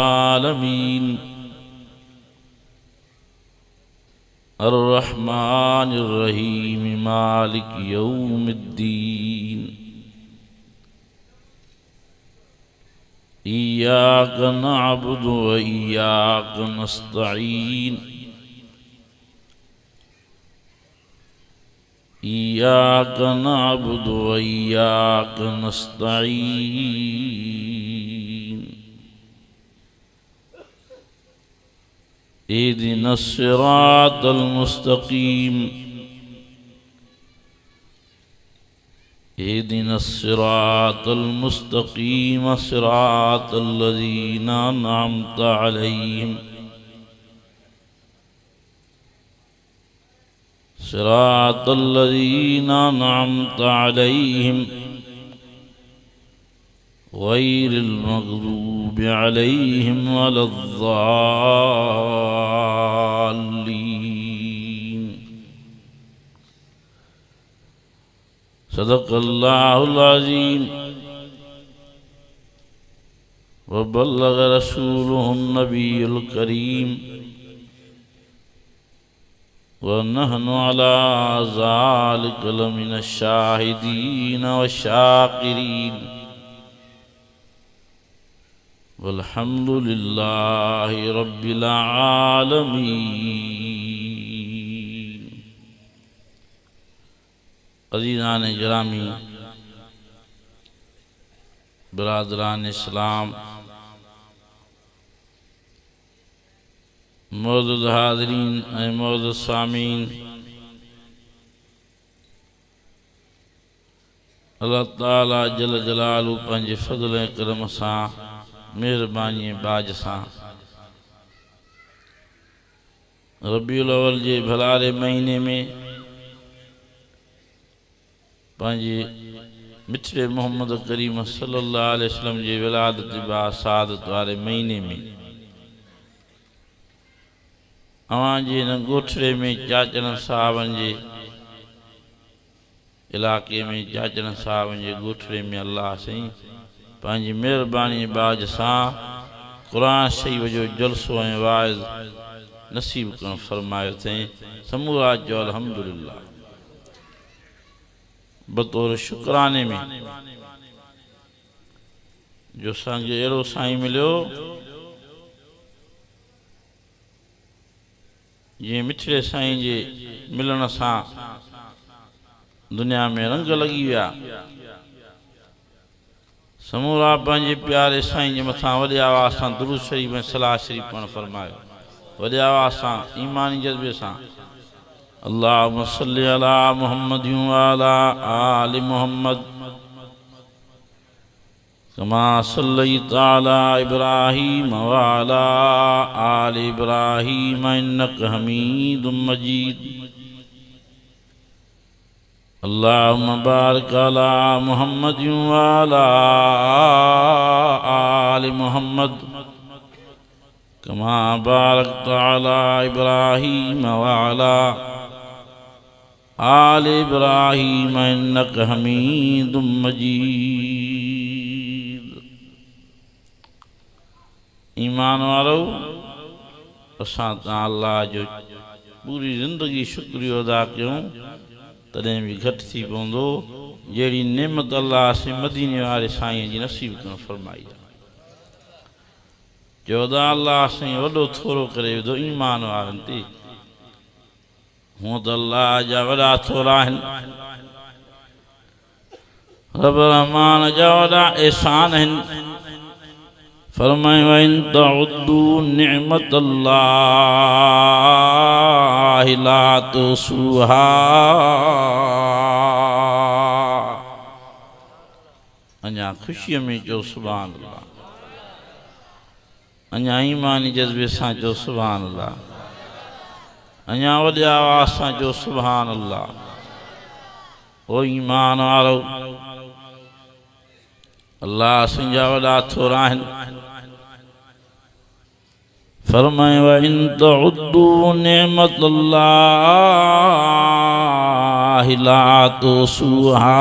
आलमीन अर्रहमानिर्रहीम मालिक यौमिद्दीन इय्याक नअबुदु व इय्याक नस्तईन इय्याक नअबुदु व इय्याक नस्तईन इहदिनस सिरातल मुस्तकीम इहदिनस सिरातल मुस्तकीम सिरातल लज़ीना अनअमता अलैहिम सिरातल लज़ीना अनअमता अलैहिम गैरिल मग़दूबि अलैहिम वलद्दाल्लीन। सदक़ल्लाहुल अज़ीम व बल्लग़ रसूलुहुन नबियुल करीम व नहनु अला ज़ालिका लमिनश शाहिदीन व शाकिरीन वल्हम्दुलिल्लाहि रब्बिल आलमीन। अज़ीज़ान गिरामी, बिरादरान इस्लाम, मौजूद हाज़रीन ऐं मौजूद सामीन, अल्लाह ताला जल जलालु पंहिंजे फ़ज़ल ऐं करम सां मेहरबानी बाज सां रबीउल अव्वल जे भलारे महीने में पंहिंजे मिठड़े मोहम्मद करीम सल्लल्लाहु अलैहि वसल्लम जे विलादत बासादत वारे महीने में अवां जे हिन ॻोठड़े में चाचड़नि साहबनि जे इलाक़े में चाचड़नि साहबनि जे ॻोठड़े में अल्लाह साईं पंहिंजी मेहरबानी बाज सां क़ुरान शरीफ़ जो जलसो ऐं वाइज़ नसीब करण फरमायो अथईं। समूरा जो अल्हम्दुलिल्लाह। बतौर शुक्राने में जो असांखे अहिड़ो साईं मिलियो जीअं मिठड़े साईं जे मिलण सां दुनिया में रंग लॻी विया। समूरा पंहिंजे प्यारे साईं जे मथां वॾे आवाज़ सां दुरूद शरीफ़ ऐं सलाह शरीफ़ पढ़ण फरमायो। वॾे आवाज़ सां ईमानी जज़्बे सां अल्लाहुम्मा सल्लि अला मुहम्मद व अला आलि मुहम्मद कमा सल्लैता अला इब्राहीम व अला आलि इब्राहीम इन्नका हमीदुम मजीद। अल्लाहुम्मा बारिक अला मुहम्मद व अला आलि मुहम्मद कमा बारकता अला इब्राहीम व अला आलि इब्राहीम इन्नका हमीदुम मजीद। ईमान वारो, असां तां अल्लाह जो पूरी ज़िंदगी शुक्रियो अदा कयूं तॾहिं बि घटि थी पवंदो जहिड़ी नेमत अल्लाह से मदीने वारे साईं जी नसीब करण फरमाई। चौदा अल्लाह साईं वॾो थोरो करे विधो ईमान वारनि ते। हूअं त अल्लाह जा वॾा थोरा आहिनि, रब रहमान जा वॾा एहसान आहिनि। फरमायो इन तउद्दू निअमतल्लाहि ला तुसूहा। अञा खुशीअ में चओ सुभान अल्लाह, अञा ईमानी जज़्बे सां चओ सुभान अल्लाह, अञा वॾे आवाज़ सां चओ सुभान अल्लाह। ओ ईमान वारो, अल्लाह तुंहिंजा वॾा थोरा आहिनि। फरमाए व इन तउद्दू निअमतल्लाहि ला तुसूहा।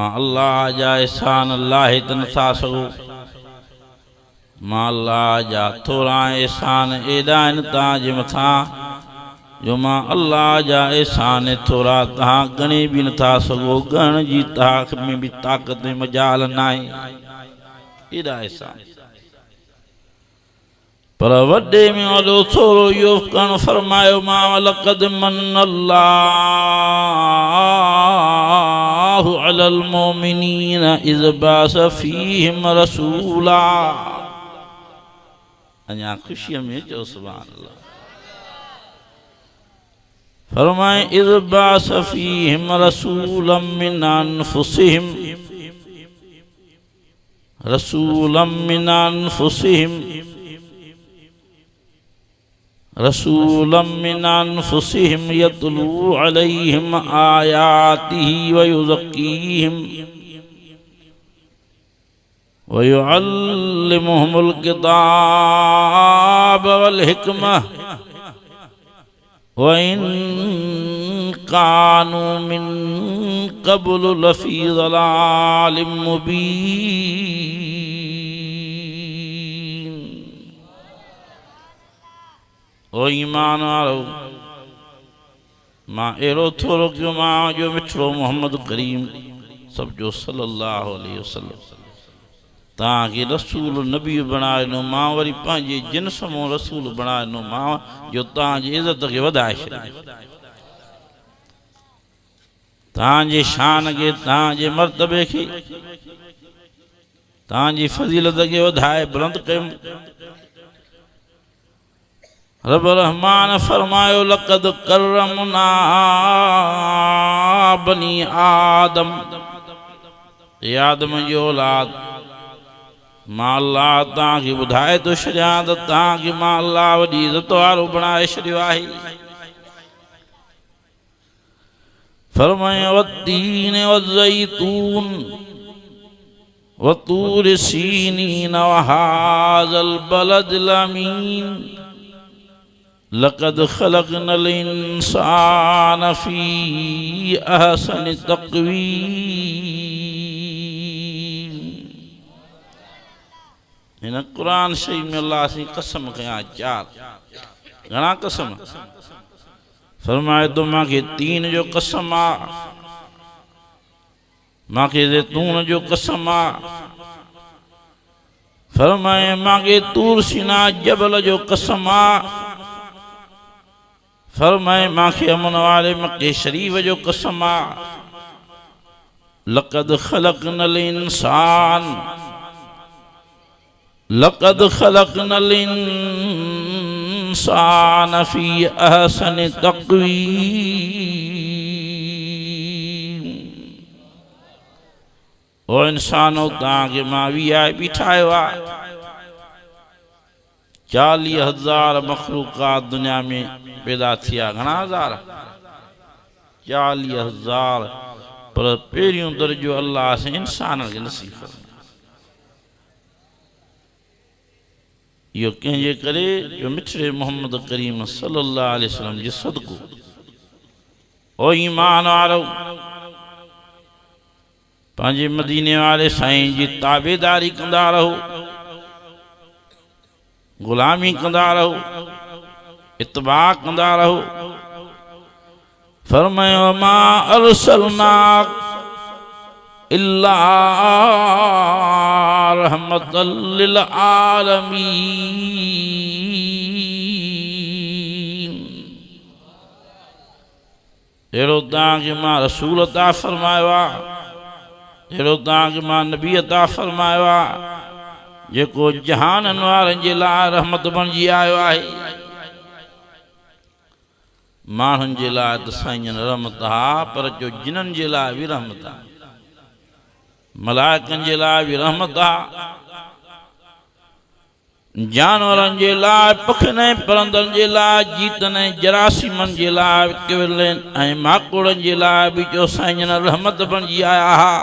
मां अल्लाह जा एहसान अल्लाह त नथा सघो मां अल्लाह जा थोरा एहसान एॾा आहिनि तव्हांजे मथां जो मां अल्लाह जा एहसान थोरा तव्हां ॻणे बि नथा सघो ॻणण जी तव्हां में बि ताक़त मजाल न आहे एॾा एहसान पर वॾे में वॾो थोरो इहो करणु फरमायो मां लक़द मन्नल्लाहु अलल मोमिनीन इज़ बास फीहिम रसूला अञा ख़ुशीअ में चओ सुभान अल्लाह फरमाए इज़ बास फीहिम रसूलम मिन अनफुसिहिम रसूलम मिन अनफुसिहिम यतलू अलैहिम आयातिही व युज़क्कीहिम व युअल्लिमुहुमुल किताब वल हिकमह व इन कानू मिन क़ब्लु लफ़ी ज़लालिम मुबीन। ओ ईमान वारो मां अहिड़ो थोरो कयो मां जो मिठड़ो मोहम्मद करीम सब जो सल्लल्लाहु अलैहि वसल्लम तव्हांखे रसूल नबी बणाए ॾिनो मां वरी पंहिंजे जिन्स मां रसूल बणाए ॾिनो मां जो तव्हांजी इज़त खे वधाए छॾियो तव्हांजे शान खे तव्हांजे मर्तबे खे तव्हांजी फज़ीलत खे वधाए बुलंद कयुमि रब रहमान फरमायो लक़द करमना बनी आदम आदम जी औलाद मां अल्लाह तव्हांखे ॿुधाए थो छॾियां त तव्हांखे मां अल्लाह वॾी इज़त वारो बणाए छॾियो आहे फरमाए वत्तीन वज़ैतून वतूर सीनीन वहाज़ल बलदिल अमीन लक़द ख़लक़नल इंसान फ़ी अहसनि तक़वीम। हिन कुरान शरीफ में अल्लाह से कसम कया चार घणा कसम फरमाए तो मांखे तीन जो कसम आ मांखे ज़ैतून जो कसम आ फरमाए मांखे तूर सीना जबल जो कसम आ फरमाए मांखे अमन वाले मक्के शरीफ जो कसम आ लक़द ख़लक़नल इंसान फ़ी अहसनि तक़वीम। ओ इंसानो तव्हांखे मां वीआईपी ठाहियो आहे 40,000 मखलूक़ात दुनिया में पैदा थिया घणा हज़ार 40,000 पर पहिरियों दर्जो अल्लाह से इंसान खे नसीब फरमायो इहो कंहिंजे करे जो मिठड़े मोहम्मद करीम सल्लल्लाहु अलैहि वसल्लम जे सदको ओ ईमान वारो पंहिंजे मदीने वाले साईं जी ताबेदारी कंदा रहो गुलामी कंदा रहो इत्बा कंदा रहो फरमायो मा अरसलनाक इल्ला रहमतल लिल आलमीन। अहिड़ो तव्हांखे मां रसूल अता फरमायो आहे अहिड़ो तव्हांखे मां नबी अता फरमायो आहे जेको जहाननि वारनि जे लाइ रहमत बणिजी आयो आहे माण्हुनि जे लाइ त साईं रहमत आहे पर जो जिन्हनि जे लाइ बि रहमत आहे मलाइकनि जे लाइ बि रहमत आहे जानवरनि जे लाइ पखियुनि ऐं परंदनि जे लाइ जीतनि ऐं जरासीमनि जे लाइ किवलनि ऐं माकुड़नि जे लाइ बि जो साईं रहमत बणिजी आया हा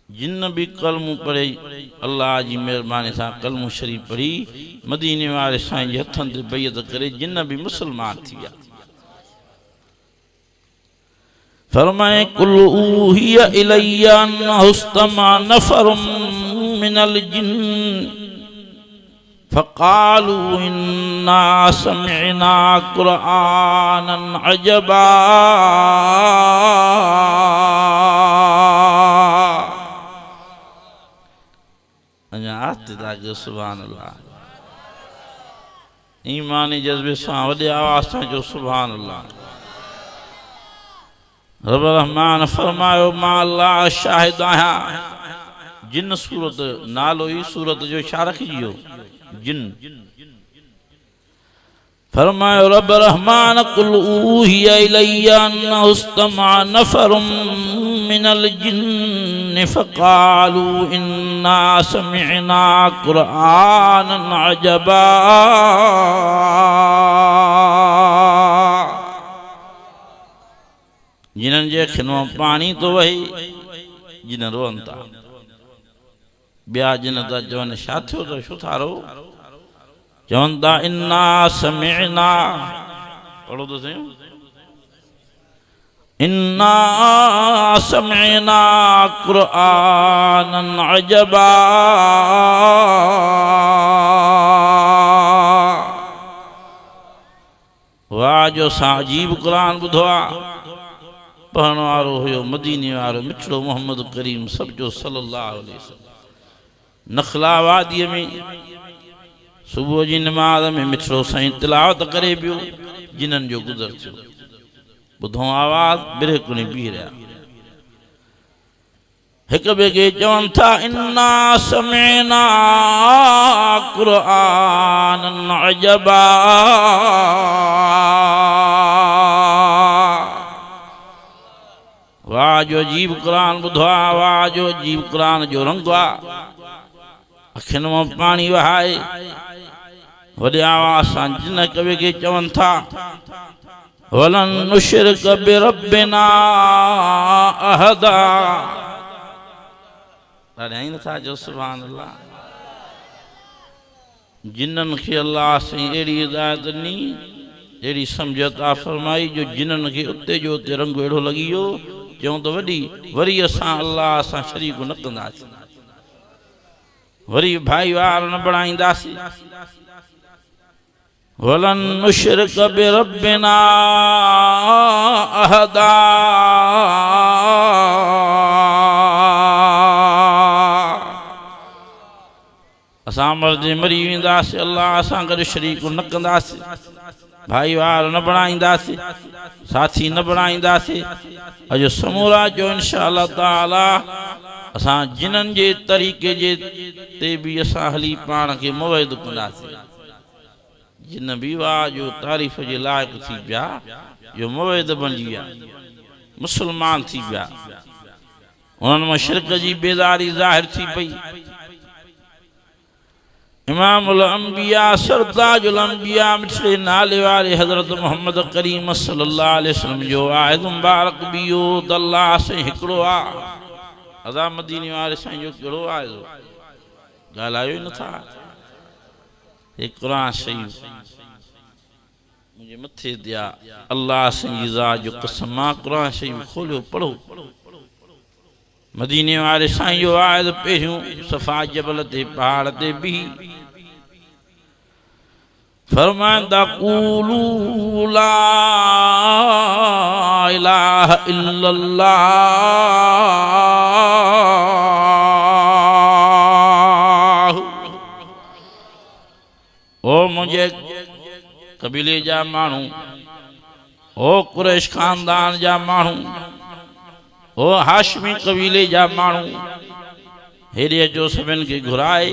जिन भी कलमू पढ़े अल्लाह जी मेहरबानी से कलमू शरीफ पढ़ी मदीने वाले साईं जे हथन ते बैयत करे जिन भी मुसलमान थी विया फरमाए कुल ऊहिया इलैया अन्नहु इस्तमा नफरुम मिनल जिन्न फ़क़ालू इन्ना समिअना क़ुरआनन अजबा अञा आस्ते ताकि सुभान अल्लाह ईमानी जज्बे सां वॾे आवाज़ सां जो सुभान अल्लाह। रब रहमान फरमायो मां अल्लाह शाहिद आहियां। जिन सूरत नालो ई सूरत जो छा रखियो जिन। फरमायो रब रहमान कुल ऊहिया इलैया अन्नहु इस्तमा नफरुम मिनल जिन्न फ़क़ालू इन्ना समिअना क़ुरआनन अजबा। जिन्हनि जे अखियुनि मां पाणी तो वहे जिन रोअनि था ॿिया जिन था चवनि छा थियो त छो था रो चवनि था इन्ना समिअना पढ़ो तो सही इन्ना समिअना क़ुरआनन अजबा। वाह जो असां अजीब क़ुरान ॿुधो आहे। पढ़ण वारो हुयो मदीने वारो मिठड़ो मोहम्मद करीम सबजो सल्लल्लाहु अलैहि वसल्लम। नखला वादीअ में सुबुह जी नमाज़ में मिठड़ो साईं तिलावत करे पियो जिन्हनि जो गुज़र थियो। ॿुधो आवाज़ बिरकुणी बीह रहिया हिक ॿिए खे चवनि था इन्ना समिअना क़ुरआनन अजबा। वाह जो अजीब क़ुरान ॿुधो आहे। वाह जो अजीब क़ुरान जो रंग आहे। अखियुनि मां पाणी वहाए वॾे आवाज़ सां जिन हिक ॿिए खे चवनि था वलन नुशरिक बिरब्बिना अहदा। ॾाढाई नथा जो सुभान अल्लाह। जिन्हनि खे अल्लाह साईं अहिड़ी हिदायत ॾिनी अहिड़ी सम्झ अता फरमाई जो जिन्हनि खे उते जो उते रंग अहिड़ो लॻी वियो चऊं त वरी असां अल्लाह सां शरीक न कंदासीं वरी भाई वार न बणाईंदासीं। वलन नुशरिक बिरब्बिना अहदा। असां मर्द मरी वेंदासीं अल्लाह सां गॾु शरीक न कंदासीं भाई वार न बणाईंदासीं साथी न बणाईंदासीं। अॼु समूरा जो इंशाअल्लाह ताला असां जिन्हनि जे तरीक़े जे ते बि असां हली पाण खे मुवहिद कंदासीं। जिन बि वाह जो तारीफ़ जे लाइक़ थी पिया जो मुवहिद बणिजी विया मुस्लमान थी पिया उन्हनि मां शिरक जी बेदारी ज़ाहिर थी पई। इमामुल अंबिया सरताजुल अंबिया मिठड़े नाले वारे हज़रत मोहम्मद करीम सल्लल्लाहु अलैहि वसल्लम जो आहिद मुबारक बि इहो त अल्लाह साईं हिकिड़ो आहे। अदा मदीने वारे साईं जो कहिड़ो आहे ॻाल्हायो ई नथा। हे क़ुरान शरीफ़ मुंहिंजे मथे ते आहे अल्लाह साईं जी ज़ात जो कसम मां क़ुरान शरीफ़ खोलियो पढ़ो। मदीने वारे साईं जो आहिद पहिरियों सफ़ा जबल ते पहाड़ ते बीह फरमाइंदा क़ूलू ला इलाहा इल्लल्लाह। ओ मुझे कबीले जा मानू ओ कुरैश खानदान जा मानू ओ हाशमी कबीले जा मानू हेॾे जो सभिनि खे घुराए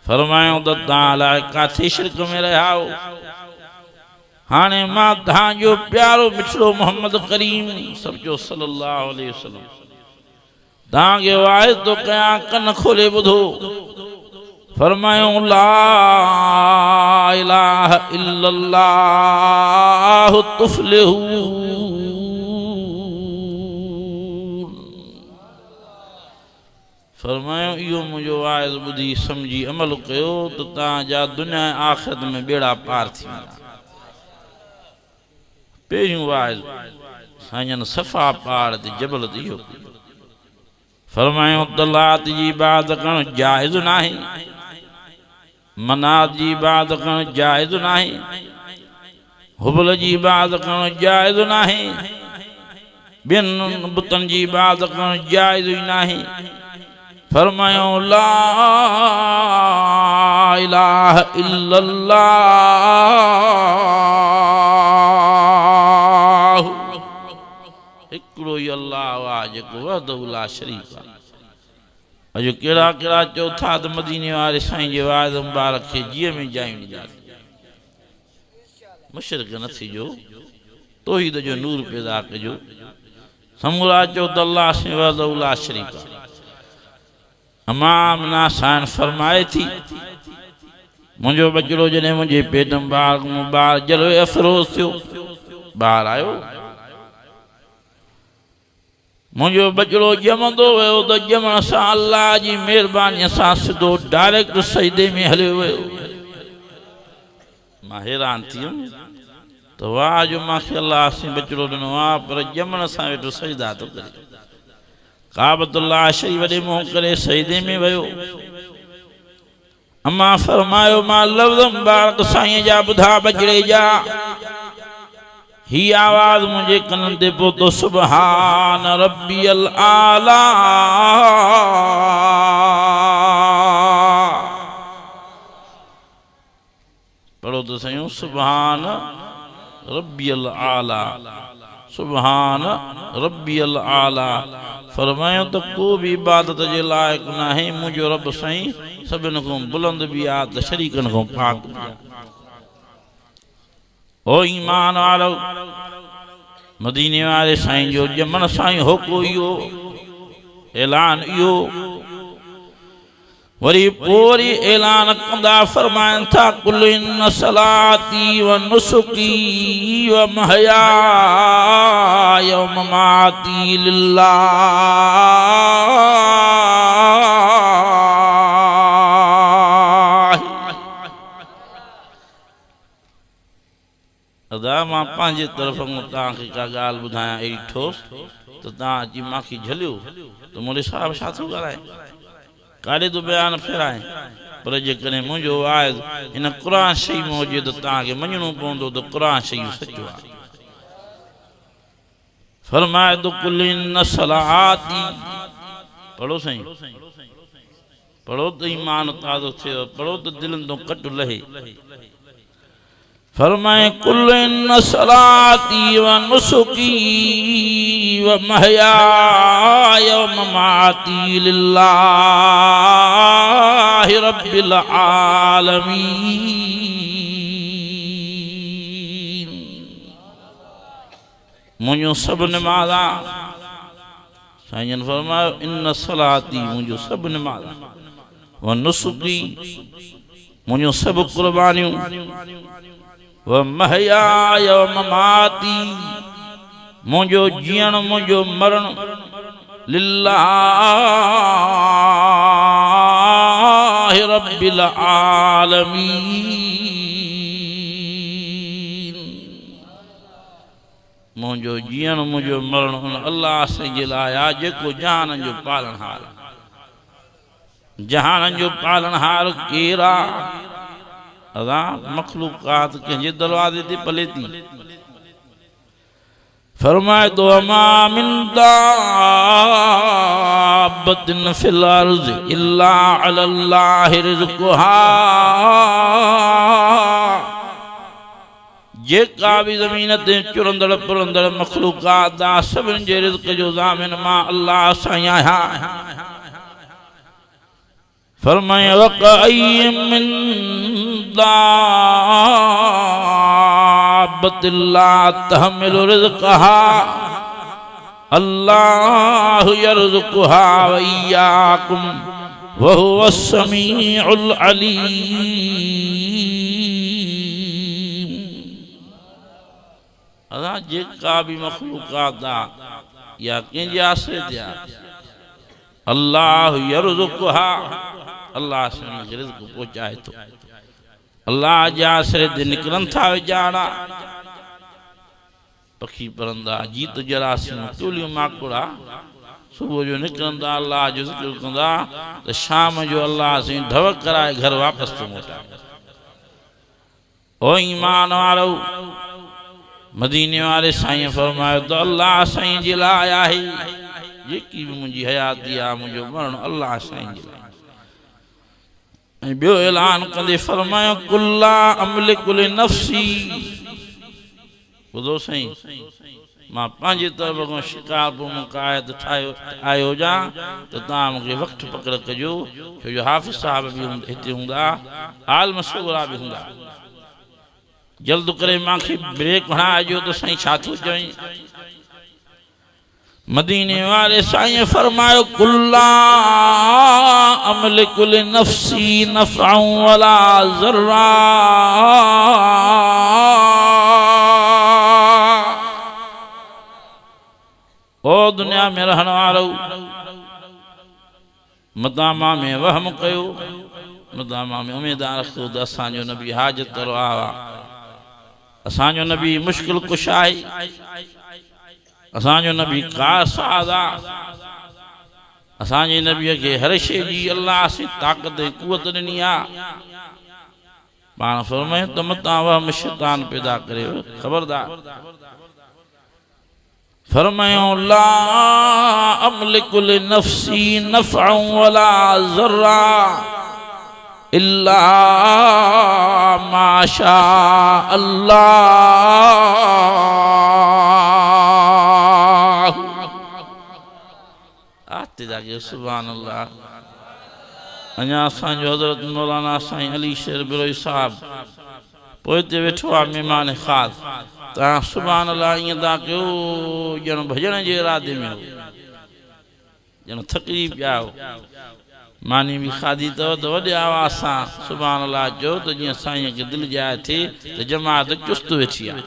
फरमायो त तव्हां लाइ काथे शिरक में रहिया हो। हाणे मां तव्हांजो प्यारो मिठड़ो मोहम्मद करीम सम्झो सल्लल्लाहु अलैहि वसल्लम तव्हांखे वाइदो थो कयां कन खोले ॿुधो। फरमायो ला इलाहा इल्लल्लाह तुफ्लिहू। फरमायो इहो मुंहिंजो वाइज़ ॿुधी सम्झी अमल कयो त तव्हांजा दुनिया आख़िरत में बेड़ा पार थी वेंदा। पहिरियों वाइज़ साईं सफ़ा पहाड़ ते जबल ते इहो फरमायो तलात जी बात करण जाइज़ नाहे, मनात जी बात करण जाइज़ नाहे, हुबल जी बात करण जाइज़ नाहे, बिन बुतन जी बात करण जाइज़ ही नाहे। फरमायो ला इलाहा इल्लल्लाह हिकिड़ो ई अल्लाह आहे जेको वहदहु ला शरीक आहे। अॼु कहिड़ा कहिड़ा चौथा त मदीने वारे साईं जे वाइद मुबारक खे जीअ में जायूं ॾियासीं। मुशरिक न थिजो, तौहीद जो नूर पैदा कजो। समूरा चओ त अल्लाह से वहदहु ला शरीक आहे। इमाम नासान फरमाए थी मुंहिंजो बचिड़ो जॾहिं मुंहिंजे पेट में ॿार जलो अफ़रोज़ थियो, ॿारु आयो, मुंहिंजो बचिड़ो ॼमंदो वियो त ॼमण सां अल्लाह जी महिरबानीअ सां सिधो डायरेक्ट सजदे में हलियो वियो। मां हैरान थी वियुमि त वाह जो मूंखे अल्लाह से बचिड़ो ॾिनो आहे, पर ॼमण सां वेठो सजदा थो करे। काबतुल्लाह शरीफ वॾे मुंहुं करे सजदे में वियो। अम्मा फरमायो मां लफ़्ज़ मुबारक साईं जा ॿुधा बचिड़े जा, ही आवाज़ मुझे कनन ते पहुतो सुबहान रब्बियल आला। पढ़ो तो सही सुबहान रब्बियल आला, सुबहान रब्बियल आला। फरमायो तो को भी इबादत जे लायक नाहे मुझो रब साईं सभिनि खां बुलंद भी आ त शरीकनि खां पाक भी आ। ओ ईमान वारो, मदीने वाले साईं जो ॼमण साईं होको इहो ऐलान इहो वरी पोरी ऐलान कंदा फरमाइनि था कुल इन सलाती व नुसुकी व महयाय व ममाती लिल्लाह। अदा मां पंहिंजे तरफ़ तव्हांखे का ॻाल्हि ॿुधायां अहिड़ी ठोस त तव्हां अची मांखे झलियो त मोले साहिब छा थो ॻाल्हाए, काॾे तो बयान फेराए। पर जेकॾहिं मुंहिंजो वाइद हिन क़ुर शरीफ़ में हुजे त तव्हांखे मञणो पवंदो त क़ुर शरीफ़ सचो आहे। फरमाए तो कुल इन सलाती, पढ़ो साईं, पढ़ो तो ईमान ताज़ो थियो, पढ़ो तो दिलनि तो कट लहे। फरमाए कुल इन सलाती व नुसुकी व महयाय व ममाती लिल्लाह रब्बिल आलमीन। मुझो सब नमाज़ा, साईं फरमायो इन सलाती मुझो सब नमाज़ा व नुसुकी मुझो सब कुर्बानियों व महयाय व ममाती मुझो जीअण मुझो मरण लिल्लाह रब्बिल आलमीन। मुझो जीअण मुझो मरण उन अल्लाह से जे लाइ आहे जेको जहान जो पालनहार। जहान जो पालनहार केरु आहे? अदा मखलूकात कंहिंजे दरवाजे ते पले थी। फरमाए तो अमा मिन दाब्बतिन फिल अर्ज़ इल्ला अलल्लाहि रिज़्क़ुहा। जेका भी ज़मीन ते चुरंदड़ पुरंदड़ मखलूकात आ सभिनि जे रिज़्क़ जो ज़ामिन मां अल्लाह साईं आहियां। फरमाए वक़अय्यिम मिन दाब्बतिन ला तहमिलु रिज़्क़हा अल्लाहु यर्ज़ुक़ुहा व इय्याकुम व हुवस समीउल अलीम। अदा जेका भी मखलूकात आ या कंहिंजे आसरे ते आ अल्लाह यर्ज़ुक़ुहा, अल्लाह से उनके रिज़्क़ पहुंचाए तो। अल्लाह जे आसरे ते निकिरनि था वीचारा, पखी परंदा जीत जरासीम टोलियूं माकुड़ा सुबह जो निकरंदा अल्लाह जो ज़िक्र कंदा तो शाम जो अल्लाह से ढवक कराए घर वापस तो मोटा ओ ईमान वारो मदीने वाले साईं फरमायो तो अल्लाह साईं जे लाइ आहे जेकी भी मुंहिंजी हयाती आहे मुंहिंजो मरण अल्लाह साईं जे लाइ ऐं ॿियो ऐलान कंदे फरमायो कुल्ला अमलिकु लिनफ्सी ॿुधो साईं मां पंहिंजे तरफ़ खां शिकार पोइ मुकायत ठाहियो हुजां त तव्हां मूंखे वक़्तु पकड़ कजो छो जो हाफ़िज़ साहिब बि हिते हूंदा आलम सग़रा बि हूंदा जल्द करे मूंखे ब्रेक हणाइजो त साईं छा थो चवईं मदीने वाले साईं फरमायो कुल्ला अमलिकु लिनफ्सी नफ़अन वला ज़र्रा ओ दुनिया में रहण वारो मदामा में वहम कयो मदामा में उम्मीदार रखो त असांजो नबी हाजत वारो आहे असांजो नबी मुश्किल कुश आहे असांजो नबी कासाद आहे असांजे नबीअ खे हर शइ जी अल्लाह से ताक़त ऐं कुवत ॾिनी आहे पाण फरमायो त मतां वहम शैतान पैदा करे ख़बरदार फरमायो ला अमलिकु लिनफ्सी नफ़अन वला ज़र्रा इल्ला मा शा अल्लाह आते जाके सुभान अल्लाह अञा असांजो हज़रत मौलाना साईं अली शेर बिरोई साहब पोइ हिते वेठो आहे महिमान ख़ास तव्हां सुभान अल्लाह ईअं था कयो ॼण भॼण जे इरादे में हो ॼण थकिजी पिया हो मानी भी खादी तो वॾे आवाज़ सां सुभान अल्लाह चयो त जीअं साईं खे दिलि जाइ थिए त जमात चुस्त वेठी आहे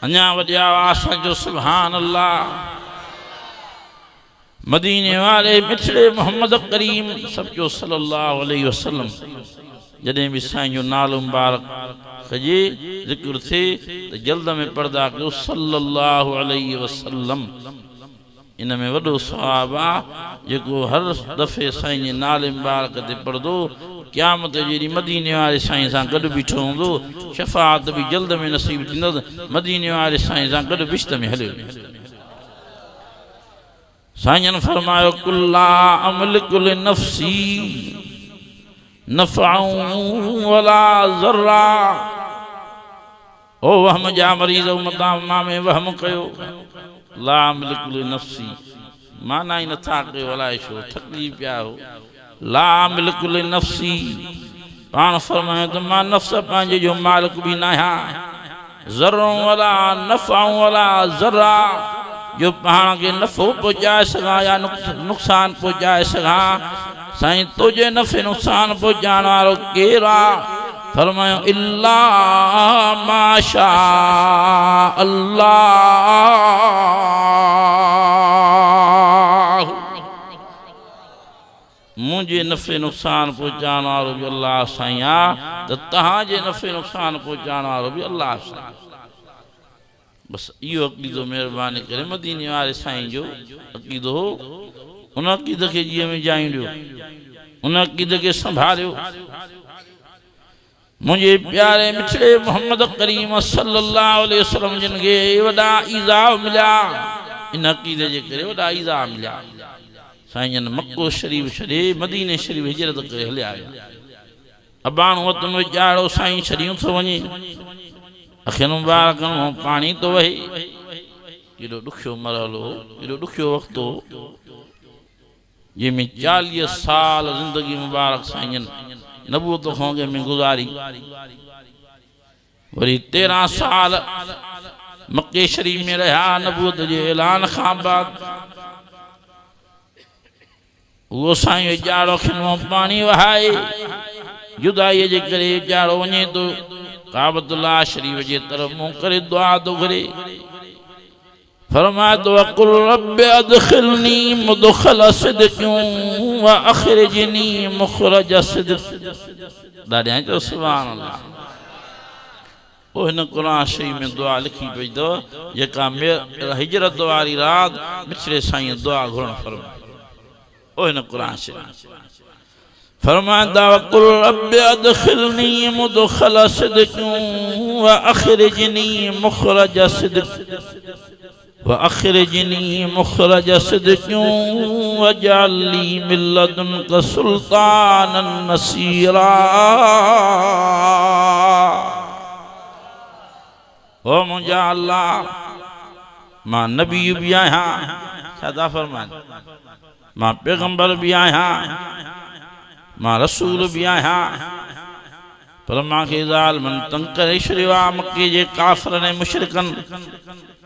अञा वॾे आवाज़ सां चयो सुभान अल्लाह मदीने वाले मिठड़े मोहम्मद करीम सब जो सल्लल्लाहु अलैहि वसल्लम जॾहिं भी साईं जो नालो मुबारक कजे ज़िक्र थिए त जल्द में पढ़दा कयो सल्लल्लाहु अलैहि वसल्लम इन में वॾो सवाब आहे जेको हर दफ़े साईं जे नाले मुबारक ते पढ़दो क़यामत जेॾी मदीने वारे साईं सां गॾु बीठो हूंदो शफ़ाअत भी जल्द में नसीब थींदसि मदीने वारे साईं सां गॾु बिश्त में हलियो साईं फरमायो कुल्ला अमलिकु लिनफ्सी नफ़अन वला ज़र्रा ओ वहम जा मरीज़ मदामा में वहम कयो ला अमलिकु लिनफ्सी माना ही नथा कयो अलाए छो थकिजी पिया हो ला अमलिकु लिनफ्सी पाण फरमायो त मां नफ़्स पंहिंजे जो मालिक बि न आहियां ज़र्रन वला नफ़अन वला ज़र्रा जो पाण खे नफ़ो पहुचाए सघां या नुक़सान पहुचाए सघां साईं तुझे नफ़े नुक़सान पहुचाइण वारो केरु आहे फरमायो इल्ला माशा अल्लाह मुझे नफ़े नुक़सान पहुचाइण वारो भी अल्लाह साईं आहे त तव्हांजे नफ़े नुक़सान पहुचाइण वारो भी अल्लाह साईं बस इहो अक़ीदो महिरबानी करे मदीने वारे साईं जो अक़ीदो उन अक़ीद खे जीअं में जाईंदियो उन अक़ीद खे संभालियो मुझे प्यारे मिठड़े मोहम्मद करीम सल्लल्लाहु अलैहि वसल्लम जिन खे वॾा ईज़ा मिलिया इन अक़ीदे जे करे वॾा ईज़ा मिलिया साईं जन मक्को शरीफ छॾे मदीने शरीफ हिजरत करे हलिया अबाणो वतन वीचारो साईं छॾियूं थो वञे अखियुनि मुबारक मां पाणी तो वहे केॾो ॾुखियो मरहलो केॾो ॾुखियो वक़्तु हो जंहिंमें 40 साल ज़िंदगी मुबारक साईं नबूवत खां अॻु में गुज़ारी वरी 13 साल मक्के शरीफ में रहा नबूवत जे ऐलान खां बाद वो साईं वीचारो अखियुनि मां पाणी वहाए जुदाईअ जे करे वीचारो वञे तो काबतुल्लाह शरीफ जे तरफ मुंह करे दुआ तो करे फरमाए तो अकुल रब्बि अदखिलनी मुदखल सिद्क़ व अखरिजनी मुखरज सिद्क़ दादियां जो सुभान अल्लाह ओ हिन कुरान शरीफ में दुआ लिखी पई दो जेका हिजरत वारी रात मिछड़े साईं दुआ घुरण फरमा ओ हिन कुरान शरीफ फरमांदा वकुल रब्बि अदखिलनी मुदखल सिद्क़ व अखरिजनी मुखरज सिद्क़ व अखरिजनी मुखरज सिद्क़ वजअल ली मिन लदुनक सुल्तानन नसीरा। ओ मुंहिंजा अल्लाह मां नबी भी आहियां छा था फरमाइनि मां पैगंबर भी आहियां मां रसूल भी आहियां पर मूंखे ज़ालिमनि तंग करे छॾियो आहे मके जे काफ़िरनि ऐं मुशरिकनि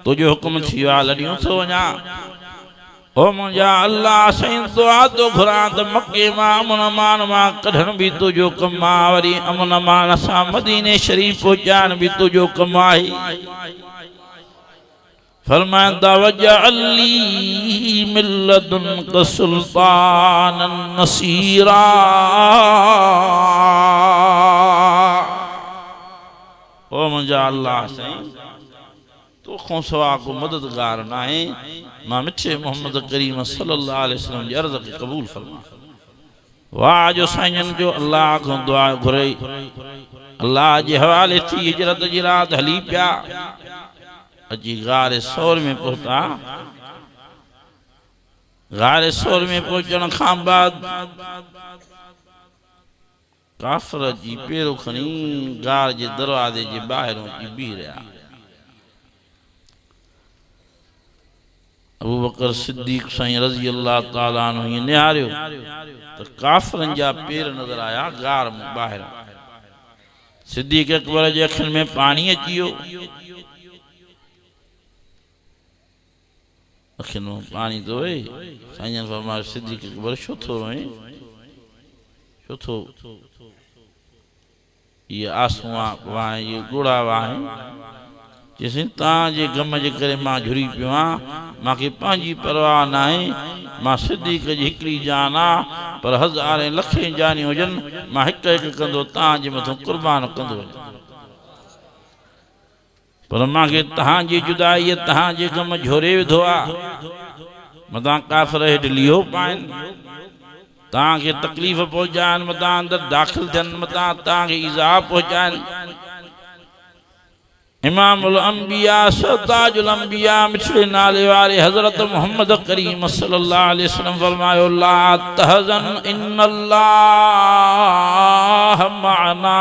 तुंहिंजो हुकुम थी वियो आहे लॾियूं थो वञा। ओ मुंहिंजा अल्लाह साईं दुआ थो घुरां त मके मां अमन अमान मां कढण बि तुंहिंजो कमु आहे वरी अमन अमान सां मदीने शरीफ़ पहुचाइण बि तुंहिंजो कमु आहे। फरमांदा वजअल ली मिन लदुनक सुल्तानन नसीरा। ओ मुंहिंजा अल्लाह साईं तो खों सवा को मददगार ना है मां मिठे मोहम्मद करीम सल्लल्लाहु अलैहि वसल्लम जी अर्ज़ के कबूल फरमा। वाह जो साईं जो अल्लाह को दुआ घुरे अल्लाह जे हवाले थी हिजरत जी रात हली पिया अजी गारे सौर में पहुंचा। गारे सौर में पहुंचण खां बाद काफ़िर जी पेरो खणी गार जे दरवाजे जे ॿाहिरों अची बीह रहिया। अबू बकर सिद्दीक साईं रज़ी अल्लाह ताला अन्हु हीअं निहारियो त काफ़िरनि जा पेर नज़र आया गार में ॿाहिरां। सिद्दीक अकबर जे अखियुनि में पाणी अची वियो अखियुनि में पाणी थो वहे। साईं फरमायो सिद्दीक अकबर छो थो रोए छो थो ये आंसू वाहे ये ॻोड़ा वाहे जैसे ताजे गम जे करे मां झुरी पियो आहियां मूंखे पंहिंजी परवाह न आहे मां सिद्दीक जी हिकिड़ी जान आहे पर हज़ारे लखे जानियूं हुजनि मां हिकु हिकु कंदो तव्हांजे मथां कुर्बान कंदो पर मूंखे तव्हांजी जुदाई तव्हांजे गम झोरे विधो आहे मतां काफ़िर हेठि लियो पाइनि तव्हांखे तकलीफ़ पहुचाइनि मतां अंदरि दाख़िल थियनि मतां तव्हांखे ईज़ा पहुचाइनि। इमामुल अंबिया सरताजुल अंबिया मिठड़े नाले वाले हजरत मोहम्मद करीम सल्लल्लाहु अलैहि वसल्लम फरमायो ला तहज़न इन्नल्लाह मअना।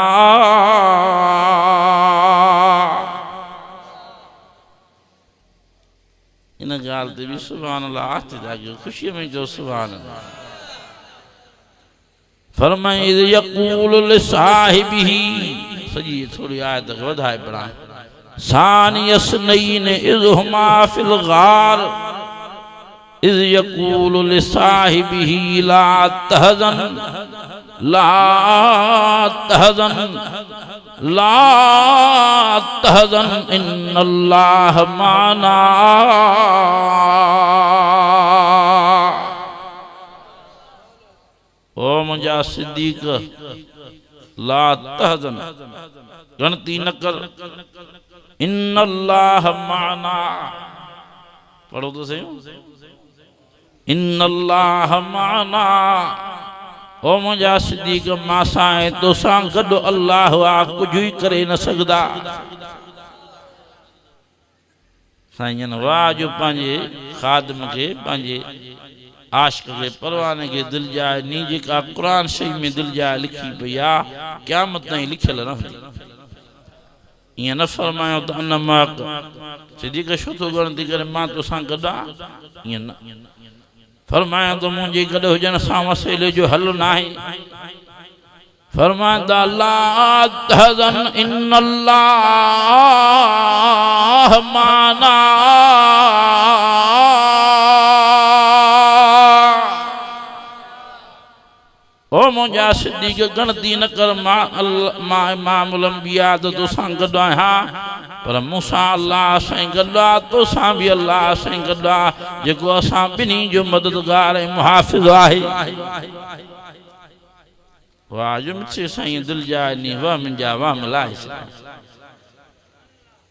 इन ॻाल्हि ते बि सुभान अल्लाह आस्ते जाॻियो ख़ुशीअ में जो सुभान अल्लाह। फरमाए इज़ यक़ूलु लिसाहिबिही सॼी थोरी आयत वधाए पढ़ां सानी यसनईन इज़ हुमा फिल गार इज़ यक़ूलु लिसाहिबिही ला तहज़न ला तहज़न ला तहज़न इन्नल्लाह माना। ओ मुंहिंजा सिद्दीक ला तहज़न गणती न कर इन्नल्लाह माना पढ़ो तो सही इन्नल्लाह माना। ओ मुंहिंजा सिद्दीक मां सां ऐं तोसां गॾु अल्लाह आहे कुझु ई करे न सघंदा। साईं वाह जो पंहिंजे ख़ादिम खे पंहिंजे आशिक़ के परवाने के दिल जाए नी जेका कुरान शरीफ में दिल जाए लिखी पई आहे क़यामत ताईं लिखियल रहंदी। ईअं न फरमायो त अन माक सिद्दीक़ छो थो ॻणती करे मां तोसां गॾु आहियां ईअं न फरमाया तो मुझे गॾु हुजण सां मसइले जो हल न आहे। फरमाईंदा ला तहज़न इन्नल्लाह माना। ओ मुंहिंजा सिद्दीक़ गणती न कर मां इमामुल अंबिया त तोसां गॾु आहियां पर मूंसां अल्लाह साईं गॾु आहे तोसां बि अल्लाह साईं गॾु आहे जेको असां ॿिन्ही जो मददगार ऐं मुहाफ़िज़ आहे। वाह जो मिठे साईं दिल जाए नी वाह मुंहिंजा वाह मिलाए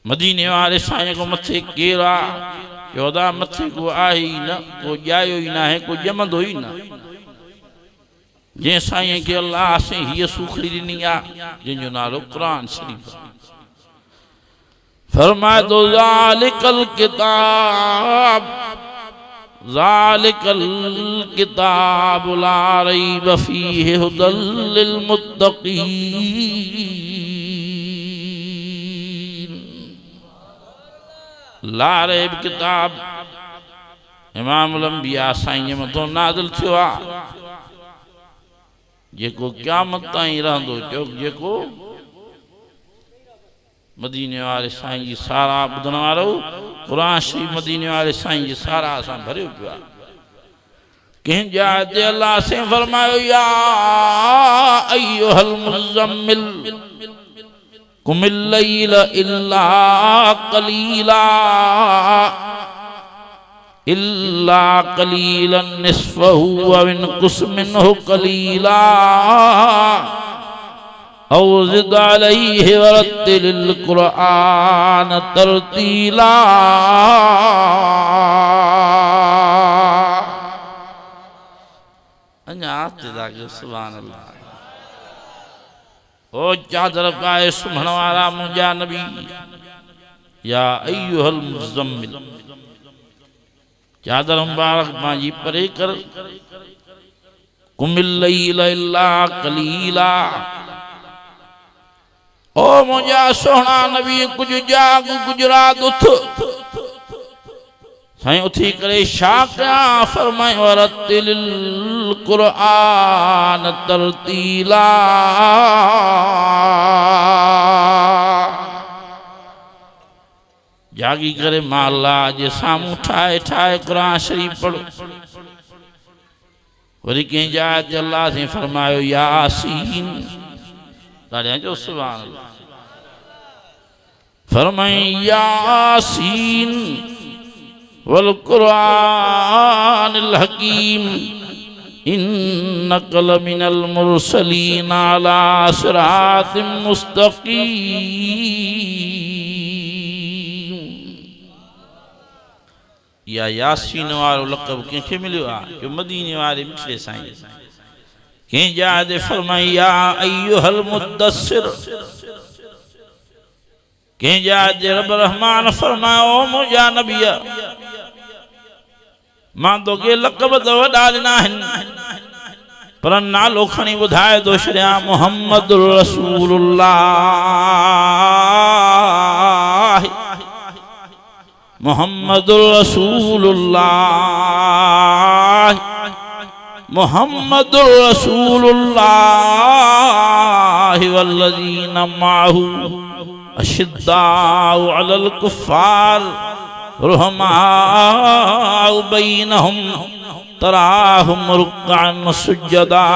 मदीने वाले साईं को मथे केरा चौदा मथे को आहे ही न को जायो ही ना है को जमंदो ही ना जे साईं के अल्लाह से ही सुखड़ी दिनी आ जिन नालो कुरान शरीफ फरमाए तो ज़ालिकल किताब ला रैब फीहि हुदल लिल मुत्तक़ीन। ला रैब किताब इमामुल अंबिया साईं मथो नाज़िल थियो आ जेको क़यामत ताईं रहंदो चोक जेको मदीने वाले साईं जी सारा बुधण वारो कुरान शरीफ मदीने वाले साईं जी सारा असां भरियो पियो आहे। कंहिं जाइ ते अल्लाह से फरमायो या अय्युहल मुज़म्मिल कुमिल लैल इल्ला कलीलन निस्फहु व इनकुस मिन्हु कलीला औ ज़िद अलैहि वरत्तिलिल कुरआन तरतीला। अञा सुभान अल्लाह। ओ चादर पाए सुम्हण वारा मुंहिंजा नबी या अय्युहल मुज़म्मिल चादर मुबारक पंहिंजी परे कर कुमिल लैल इल्ला कलीला। ओ मुंहिंजा सोहणा नबी कुछ जाग कुछ रात उथ साईं उथी करे छा कयां फरमाए वरत्तिलिल कुरआन तरतीला। जागी करे मां अल्लाह जे सामूं ठाए ठाए कुरान शरीफ पढ़ो। वरी कंहिं जाइ ते अल्लाह से फरमायो यासीन ॾाढा जो सुभान अल्लाह फरमाए यासीन वल कुरानिल हकीम इन्नक लमिनल मुरसलीन अला सिरातिम मुस्तकीम। या यासीन वारो लक़ब कंहिंखे मिलियो आहे जो मदीने वारे मिठड़े साईं कंहिं जाइ ते फरमाई या अय्युहल मुद्दस्सिर। कंहिं जाइ ते रब रहमान फरमायो मुंहिंजा नबी मां तोखे लक़ब त वॾा ॾिना आहिनि पर नालो खणी ॿुधाए थो छॾियां मुहम्मदुर रसूलुल्लाह मुहम्मदुर रसूलुल्लाह मुहम्मदुर रसूलुल्लाह वल्लज़ीना माहू अशिद्दाउ अलल कुफ़्फ़ार रुहमाउ बैनहुम तराहुम रुक्अन सुज्जदा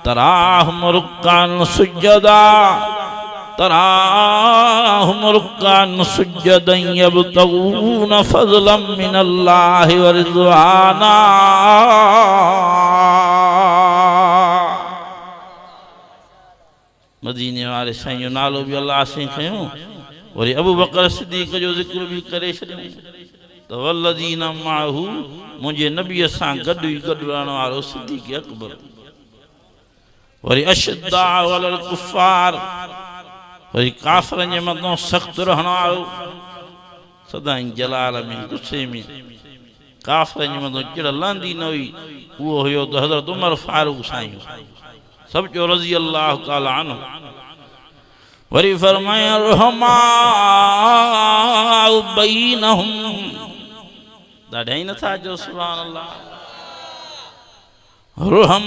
तराहुम रुक्अन सुज्जदा तराहुम रुक्अन सुज्जदन यब्तगून फज़लन मिनल्लाहि व रिज़वाना। मदीने वाले साईं जो नालो भी अल्लाह से खयो वरी अबू बकर सिद्दीक़ जो ज़िक्र भी करे छॾियो त वल्लज़ीना माहू मुंहिंजे नबीअ सां गॾु ई गॾु रहण वारो सिद्दीक़ अकबर वरी अशिद्दाउ अलल कुफ़्फ़ार वरी काफ़िरनि जे मथां सख़्तु रहण वारो सदाईं जलाल में गुस्से में काफ़िरनि जे मथां चिड़ लहंदी न हुई उहो हुयो त हज़रत उमर फारूक साईं सब जो रज़ी अल्लाह ताला अन्हु। वरी फरमाया रुहमाउ बैनहुम ॾाढा ई नथा जो सुभान अल्लाह रुहमाउ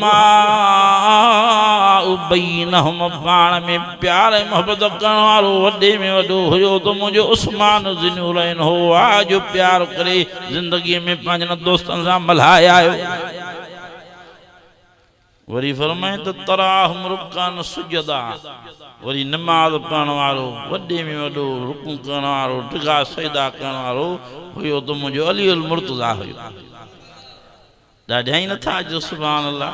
बैनहुम पाण में प्यार ऐं मोहब्बत करण वारो वॾे में वॾो हुयो त मुंहिंजो उस्मान ज़िन्नुरैन हो आहे जो प्यार करे ज़िंदगीअ में पंहिंजनि दोस्तनि सां मल्हाए आयो। वरी फरमाए त तराहुम रुक्अन सुज्जदा वरी नमाज़ पढ़ण वारो वॾे में वॾो रुकू करण वारो टिका सजदा करण वारो हुयो त मुंहिंजो अली अल मुर्तज़ा हुयो। ॾाढा ई नथा जो सुभान अल्लाह।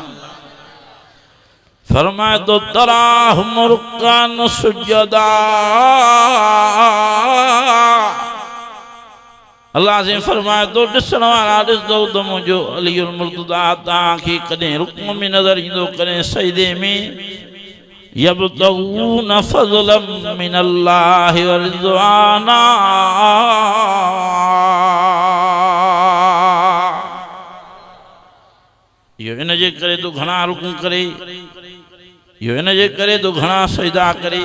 फरमाए तो तराहुम रुक्अन सुज्जदा अल्लाह से फरमाए तो ॾिसण वारा ॾिसंदो त मुंहिंजो अलीउल मुर्तज़ा तव्हांखे कॾहिं रुकन में नज़र ईंदो कॾहिं सजदे में यबतगून फज़लन मिनल्लाहि व रिज़वाना यो इन जे करे तो घणा रुकू करे यो इन जे करे तो घणा सजदा करे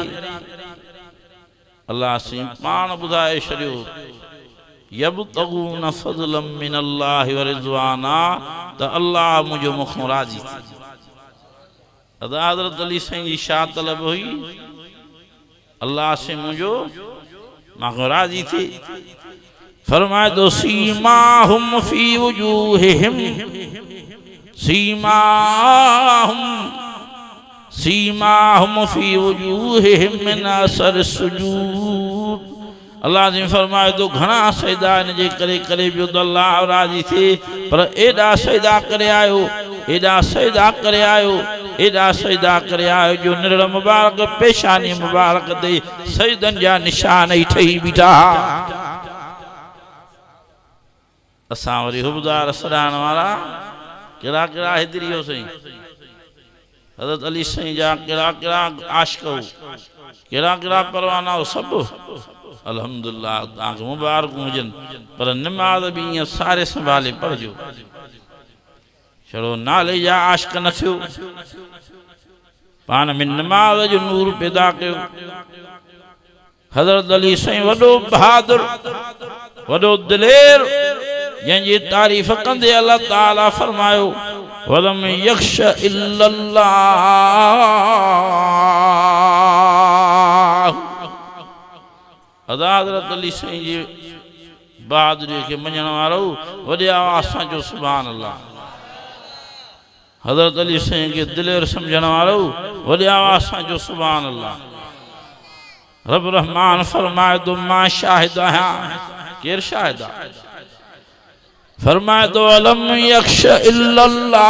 अल्लाह से पाण ॿुधाए छॾियो यबतगून फज़लन मिनल्लाहि व रिज़वाना त अल्लाह मुझो मुखों राज़ी थी अदा हज़रत अली साईं जी छा तलब हुई अल्लाह से मुझो मुखों राज़ी थी फरमाए तो सीमाहुम फी वजूहिहिम सीमाहुम फी वजूहिहिम मिन असर सुजूद अल्लाह ने फरमाए तो घणा सजदा इन जे करे करे पियो त अल्लाह राज़ी थिए पर एॾा सजदा करे आयो एॾा सजदा करे आयो एॾा सजदा करे आयो जो निर मुबारक पेशानी मुबारक ते सजदनि जा निशान ई ठही बीठा असां वरी हुबदार सॾाइण वारा कहिड़ा कहिड़ा हिदरी हो साईं हज़रत अली साईं जा कहिड़ा कहिड़ा आशिक़ हो कहिड़ा कहिड़ा परवाना हो सभु अल्हम्दुलिल्लाह तव्हांखे मुबारकूं हुजनि पर निमाज़ बि ईअं सारे संभाले पढ़जो छड़ो नाले जा आशिक़ न थियो पाण में निमाज़ जो नूर पैदा कयो हज़रत अली साईं वॾो बहादुर वॾो दिलेर जंहिंजी तारीफ़ कंदे अल्लाह ताला फरमायो वलम यख्श इल्लल्लाह हज़रत अली साईं जी बहादुरी के मञण वारो वॾे आवाज़ सां जो सुभान अल्लाह हज़रत अली साईं के दिलेर समझण वारो वॾे आवाज़ सां जो सुभान अल्लाह रब रहमान फरमाए तो मां शाहिद आहियां केर शाहिद आहे फरमाए तो अलम यख्श इल्लल्लाह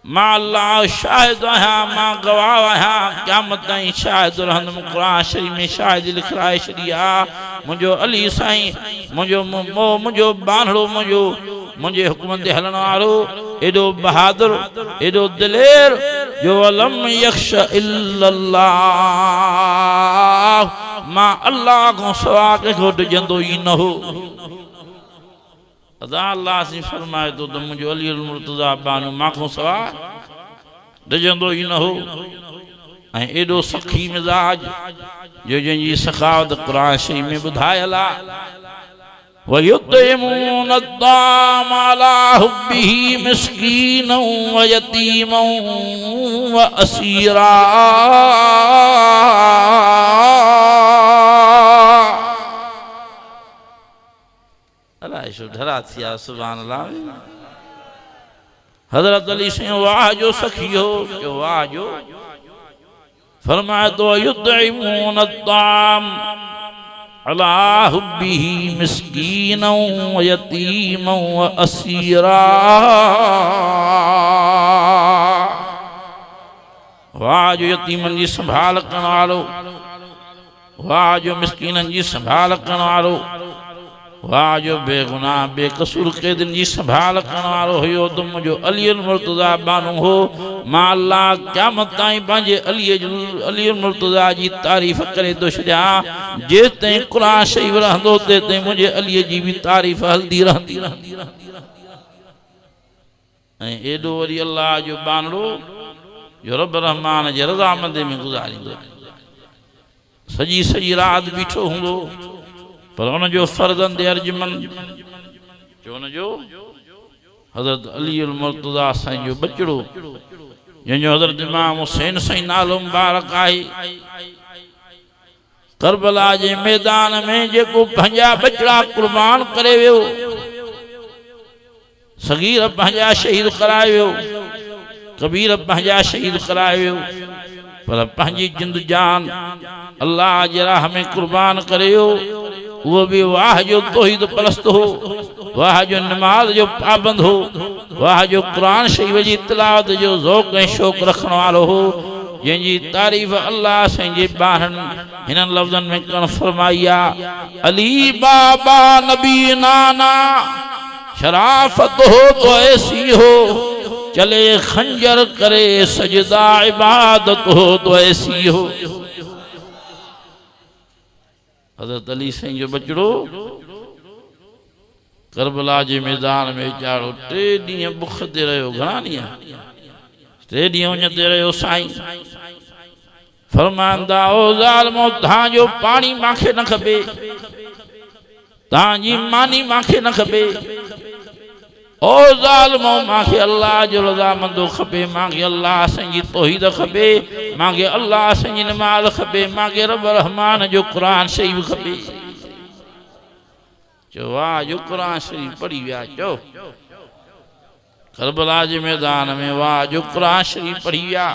मां अल्लाह शाहिद आहियां मां गवाह आहियां क़यामत ताईं शाहिद रहंदुमि क़ुरान शरीफ़ में शाहिद लिखाए छॾी आहे मुंहिंजो अली साईं मुंहिंजो बानड़ो मुंहिंजे हुक्म ते हलण वारो एॾो बहादुर एॾो दिलेर जो अलम यख्श इल्लल्लाह मां अल्लाह को सवा कंहिंखो डिॼंदो ई न हो अदा अल्लाह से फरमाए तो मुझे अली मुर्तज़ा बानू माखों सवा डिॼंदो ई न हो ऐं एॾो सखी मिजाज जो जंहिंजी सखावत क़ुरान शरीफ़ में ॿुधायल आहे वयुतइमून अत्ताम अला हुब्बिही मिस्कीनन व यतीमन व असीरा अल्लाह शो ढरा थिया सुभान अल्लाह हज़रत अली से वाह जो सखी हो जो वाह जो फरमाए तो युतइमून अत्ताम अला हुब्बिही मिस्कीनन व यतीमन व असीरा वाह जो यतीमन जी संभाल करण वारो वाह जो मिस्कीनन जी संभाल करण वारो वाह जो बेगुनाह बेकसूर कैदिन जी संभाल करण वारो हुयो तो मुझो अली मुर्तज़ा बानू हो मां अल्लाह क़यामत ताईं पंहिंजे अली मुर्तज़ा जी तारीफ़ करे थो छॾियां जेसि ताईं क़ुरान शरीफ़ रहंदो तेसि ताईं मुंहिंजे अलीअ जी बि तारीफ़ हलंदी रहंदी ऐं एॾो वरी अल्लाह जो बानड़ो जो रब रहमान जे रज़ामंदी में गुज़ारींदो सॼी सॼी राति बीठो हूंदो पर उनजो फर्ज़ंद अर्जुमंद जो उनजो हज़रत अली मुर्तज़ा साईं जो बचड़ो जंहिंजो हज़रत इमाम हुसैन साईं नालो मुबारक आहे करबला जे मैदान में जेको पंहिंजा बचड़ा कुर्बान करे वियो सगीर पंहिंजा शहीद कराए वियो कबीर पंहिंजा शहीद कराए वियो पर पंहिंजी जिंद जान अल्लाह जे राह में कुर्बान करे वियो वो भी वाह जो तौहीद परस्त हो, वाह जो नमाज जो पाबंद हो, वाह जो कुरान शरीफ जी तिलावत जो ज़ौक़ ऐं शौक़ रखण वारो हो, जंहिंजी तारीफ़ अल्लाह संजे ॿारनि हिननि लफ़्ज़नि में करण फरमाई आहे, अली बाबा नबी नाना शराफत हो तो ऐसी हो, चले खंजर करे सजदा इबादत हो तो ऐसी हो। हज़रत अली साईं जो बचड़ो करबला जे मैदान में वीचारो 3 ॾींहं बुख ते रहियो, घणा ॾींहं 3 ॾींहं उन ते रहियो। साईं फरमाईंदा ओ ज़ालिमो तव्हांजो पाणी मूंखे न खपे, तव्हांजी मानी मूंखे न खपे, ओ ज़ालिमो मूंखे अल्लाह जो रज़ामंदो खपे, मूंखे अल्लाह संजी तौहीद खपे, मूंखे अल्लाह संजी नमाज़ खपे, मूंखे रब रहमान जो कुरान शरीफ खपे। चो वाह जो कुरान शरीफ पढ़ी विया, चो करबला जे मैदान में वाह जो कुरान शरीफ पढ़ी विया।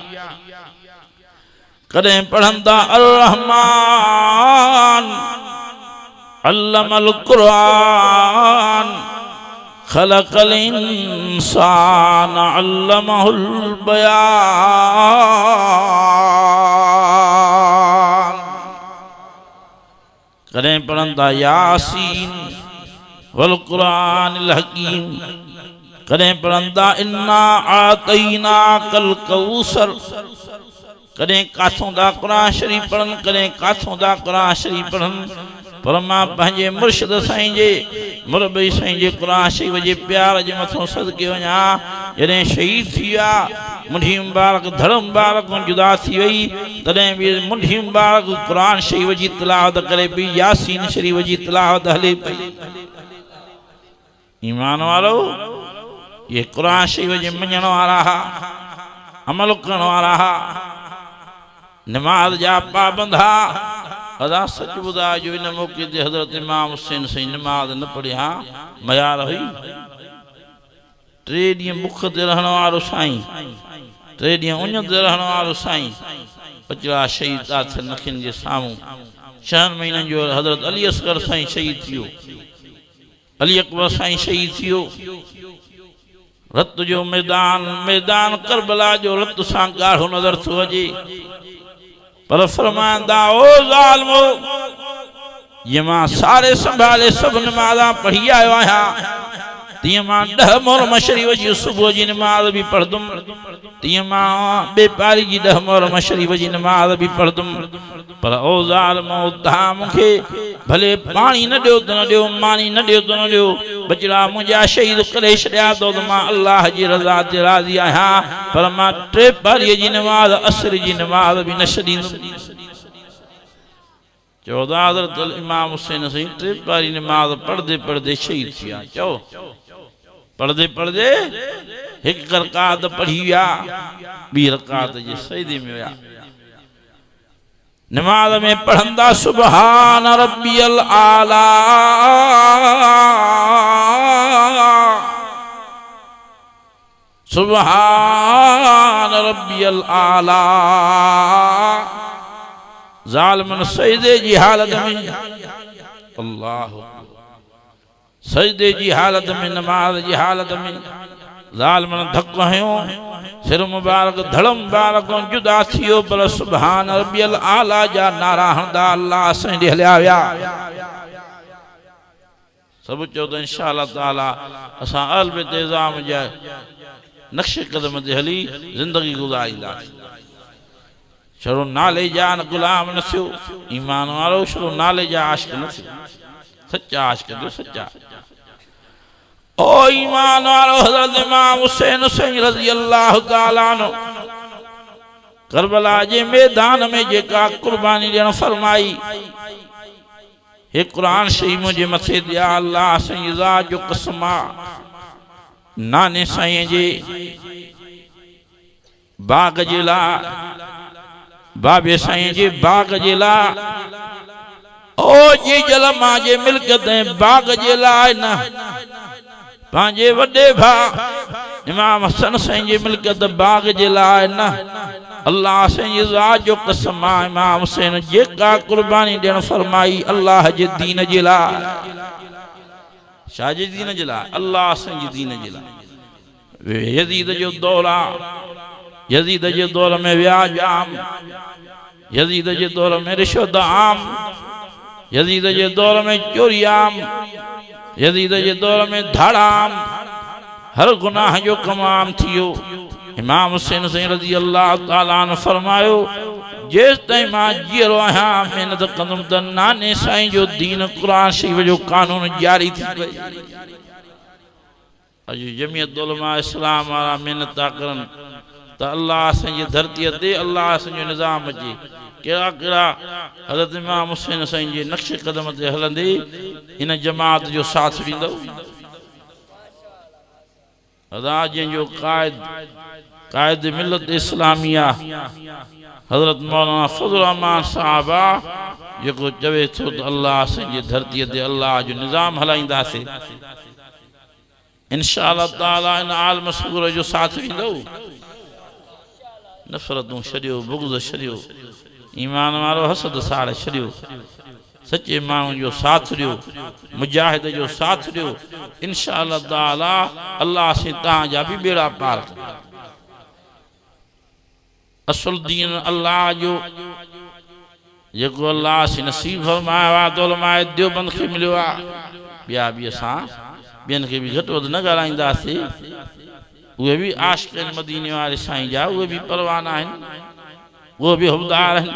कदें पढ़ंदा अल रहमान अल्लमल कुरान खलकल इंसान अल्लमहुल बयान। कदें पढ़ंदा यासीन वल कुरानिल हकीम, कदें पढ़ंदा इन्ना आतईना कल कौसर। कदें काथों दा कुरान शरीफ पढ़न, कदें काथों दा कुरान शरीफ पढ़न, पर मां पंहिंजे मुर्शिद साईं जे मुरबी साईं जे कुरान शरीफ जे प्यार जे मथों सदके वञा। जॾहिं शहीद थी विया, मुंडी मुबारक धड़ मुबारक जुदा थी वई, तॾहिं बि मुंडी मुबारक कुरान शरीफ जी तिलावत करे पई, यासीन शरीफ जी तिलावत हले पई। ईमान वारो ये कुरान शरीफ जे मञण वारा हा, अमल करण वारा हा, नमाज जा पाबंद हा। अदा सच ॿुधाए जो इन मौके ते हज़रत इमाम हुसैन साईं नमाज न पढ़ी हा, मयार हुई। 3 ॾींहं बुख ते रहण वारो साईं, 3 ॾींहं उञ ते रहण वारो साईं, बचड़ा शहीद था थियनि अखियुनि जे साम्हूं। 6 महीननि जो हज़रत अली असगर साईं शहीद थियो, अली अकबर साईं शहीद थियो। रत जो मैदान करबला जो रत सां ॻाढ़ो नज़र थो अचे, पर फरमाईंदा ओ ज़ालिमो ये मां सारे संभाले सब नमाज़ा पढ़ी आयो आहियां, तीअं मां 10 मुहर्रम शरीफ जी सुबुह जी नमाज़ भी पढ़दुमि, तीअं मां बेपारी जी 10 मुहर्रम शरीफ जी नमाज़ भी पढ़दुमि। पर ओ ज़ालिमो तव्हां मूंखे भले पानी न ॾियो त न ॾियो, मानी न ॾियो त न ॾियो, बचड़ा मुंहिंजा शहीद करे छॾिया तो त मां अल्लाह जी रज़ा ते राज़ी आहियां, पर मां 3 पारीअ जी नमाज़ असर जी नमाज़ भी न छॾींदुमि। 14 हज़रत इमाम हुसैन साईं 3 पारी नमाज़ पढ़दे पढ़दे शहीद थी विया। चओ पढ़दे पढ़दे 1 रकात पढ़ी विया, 2 रकात जे सजदे में विया। नमाज में पढ़ंदा सुबहान रब्बियल आला, सुबहान रब्बियल आला। ज़ालिमन सजदे जी हालत में, अल्लाह सजदे जी हालत में, नमाज जी हालत में ज़ालिमन धक हयो, सिर मुबारक धड़ मुबारक जुदा थियो, पर सुबहान रब्बियल आला जा नारा हणंदा अल्लाह साईं ॾे हलिया विया। सब चओ त इंशाअल्लाह ताला असां अल्ब इंतज़ाम जा नक्शे कदम ते हली ज़िंदगी गुज़ारींदासीं। छड़ो नाले जा न गुलाम न थियो, ईमान वारो छड़ो नाले जा आशिक़ न थियो, सच्चा आशिक़ थियो, सच्चा। ओ ईमान वारो हज़रत इमाम हुसैन साईं रज़ी अल्लाह ताला अन्हु करबला जे मैदान में जेका कुर्बानी ॾियण फरमाई, हे कुरान शरीफ मुंहिंजे मथे दिया अल्लाह साईं ज़ात जो कसम आहे, नाने साईं जे बाग जे लाइ, बाबे साईं जे बाग जे लाइ, ओ जी जल मां जे मिल्कियत ऐं बाग जे लाइ न, पंहिंजे वॾे भाउ इमाम हसन साईं जे मिल्कियत बाग जे लाइ न, अल्लाह से ये ज़ात जो कसम आहे इमाम हुसैन जेका कुर्बानी ॾियण फरमाई अल्लाह जे दीन जे लाइ छा जे दीन जे लाइ अल्लाह से जे दीन जे लाइ यज़ीद जो दौर आहे यज़ीद जे दौर में व्याज आम यज़ीद जे दौर में रिश्वत आम यज़ीद जे दौर में चोरी आम यज़ीद जे दौर में धाड़ा आम हर गुनाह जो कम आम थियो इमाम हुसैन सैन रज़ी अल्लाह ताला ने फरमायो जेस ताईं मां जीअरो आहियां महिनत कंदुमि त नाने साईं जो दीन क़ुरान शरीफ़ जो कानून जारी थी पए अॼु जमियत उलमा इस्लाम वारा महिनत था करनि त अल्लाह असांजी धरतीअ ते अल्लाह असांजो निज़ाम अचे कहिड़ा कहिड़ा हज़रत इमाम हुसैन साईं जे नक्श कदम ते हलंदे इन जमात जो साथ ॾींदव अदा जंहिंजो कायद मिलत इस्लामिया हज़रत मौलाना फज़ल रहमान साहब आहे जेको चवे थो त अल्लाह असांजी धरतीअ ते अल्लाह जो निज़ाम हलाईंदासीं इंशाअल्लाह ताला इन आलम सूर जो साथ ॾींदव नफ़रतूं छॾियो बुग़्ज़ छॾियो ईमान वारो हसद साड़ छॾियो सच्चे माण्हू जो साथ ॾियो मुजाहिद जो साथ ॾियो इंशाअल्लाह ताला अल्लाह से तव्हांजा बि बेड़ा पार असुल दीन अल्लाह जो जेको अल्लाह से नसीब फरमायो आहे त उलमाए देवबंद खे मिलियो आहे ॿिया बि असां ॿियनि खे बि घटि वधि न ॻाल्हाईंदासीं उहे बि आशिक़ आहिनि मदीने वारे साईं जा उहे बि परवाना आहिनि उहे बि हुबदार आहिनि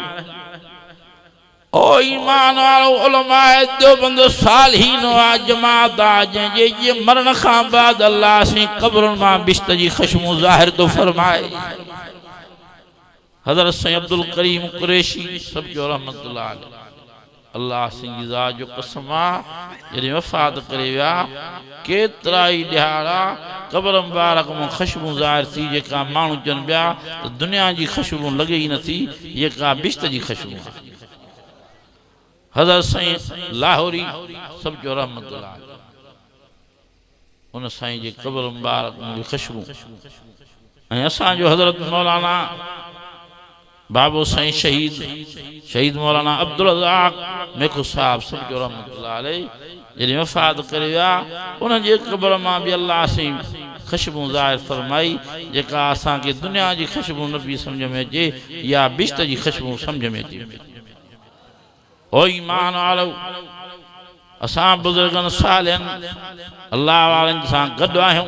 ओ ईमान वारो उलमाए देवबंद सालिहीन आहे जमात आहे जंहिंजे जे मरण खां बाद अल्लाह से क़ब्रुनि मां बिश्त जी ख़ुशबू ज़ाहिर थो फरमाए हज़रत सैयद अब्दुल करीम कुरैशी सब जो रहमतुल्लाह अलैह अल्लाह सिंह ज़ात जो कसम आहे जॾहिं वफ़ात करे विया केतिरा ई ॾिहाड़ा क़ब्र मुबारक में ख़ुशबू ज़ाहिर थी जेका माण्हू चवनि पिया त दुनिया जी ख़ुशबू लॻे ई नथी जेका बिश्त जी ख़ुशबू आहे हज़रत साईं लाहौरी सब जो रहमतुल्लाह उन साईं जे क़ब्र मुबारक में ख़ुशबू ऐं असांजो हज़रत मौलाना बाबू साईं शहीद मौलाना अब्दुल रज़ाक मेखू साहब सब जो रहमतुल्लाह अलैह जॾहिं वफ़ात करे विया उन जे क़ब्र मां बि अल्लाह साईं ख़ुशबू ज़ाहिर फरमाई जेका असांखे दुनिया जी ख़ुशबू न पई सम्झ में अचे या बिश्त जी ख़ुशबू सम्झ में अचे ओ ईमान वारो असां बुज़ुर्गनि सालियनि अल्लाह वारनि सां गॾु आहियूं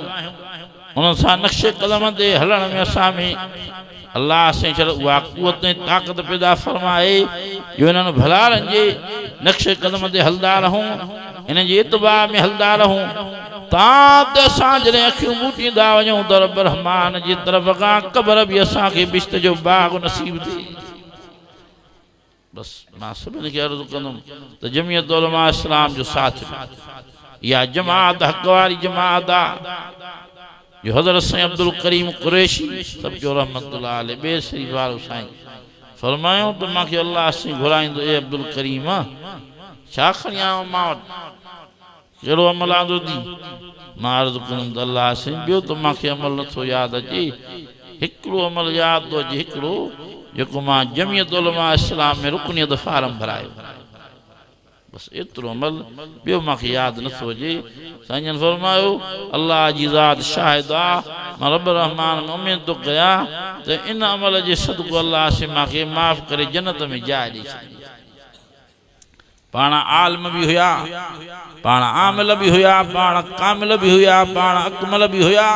उन्हनि सां नक्शे क़दम ते हलण में असां में अल्लाह से चल उहा क़ुवत ऐं ताक़त पैदा फरमाए जो इन्हनि भलारनि जे नक्शे क़दम ते हलंदा रहूं इन्हनि जे इतबा में हलंदा रहूं तां ते असां जॾहिं अखियूं ॿूटींदा वञूं त रब रहमान जी तरफ़ खां क़ब्र बि असांखे बिश्त जो बाग़ नसीब थिए बस मां सभिनी खे अर्ज़ु कंदुमि त जमियत उलमा इस्लाम जो साथ इहा जमात हक़ वारी जमात आहे जो हज़रत साईं अब्दुल करीम कुरैशी सब जो रहमतुल्लाह अलैह ॿिए शरीफ़ वारो साईं फरमायूं त मूंखे अल्लाह से घुराईंदो ए अब्दुल करीम छा खणी आयो मां वटि कहिड़ो अमल आंदो थी मां अर्ज़ु कंदुमि त अल्लाह से ॿियो त मूंखे अमल नथो यादि अचे हिकिड़ो अमल यादि थो अचे हिकिड़ो जेको मां जमियत उलमा इस्लाम में रुकनियत फारम भरायो बस एतिरो अमल ॿियो मूंखे यादि नथो अचे साईं फरमायो अल्लाह जी ज़ात शाहिद आहे मां रब रहमान में उमेद थो कयां त इन अमल जे सदको अल्लाह से मूंखे माफ़ करे जन्नत में जाइ ॾेई छॾे पाण आलम भी हुया पाण आमिल भी हुया पाण कामिल भी हुया पाण अकमल भी हुया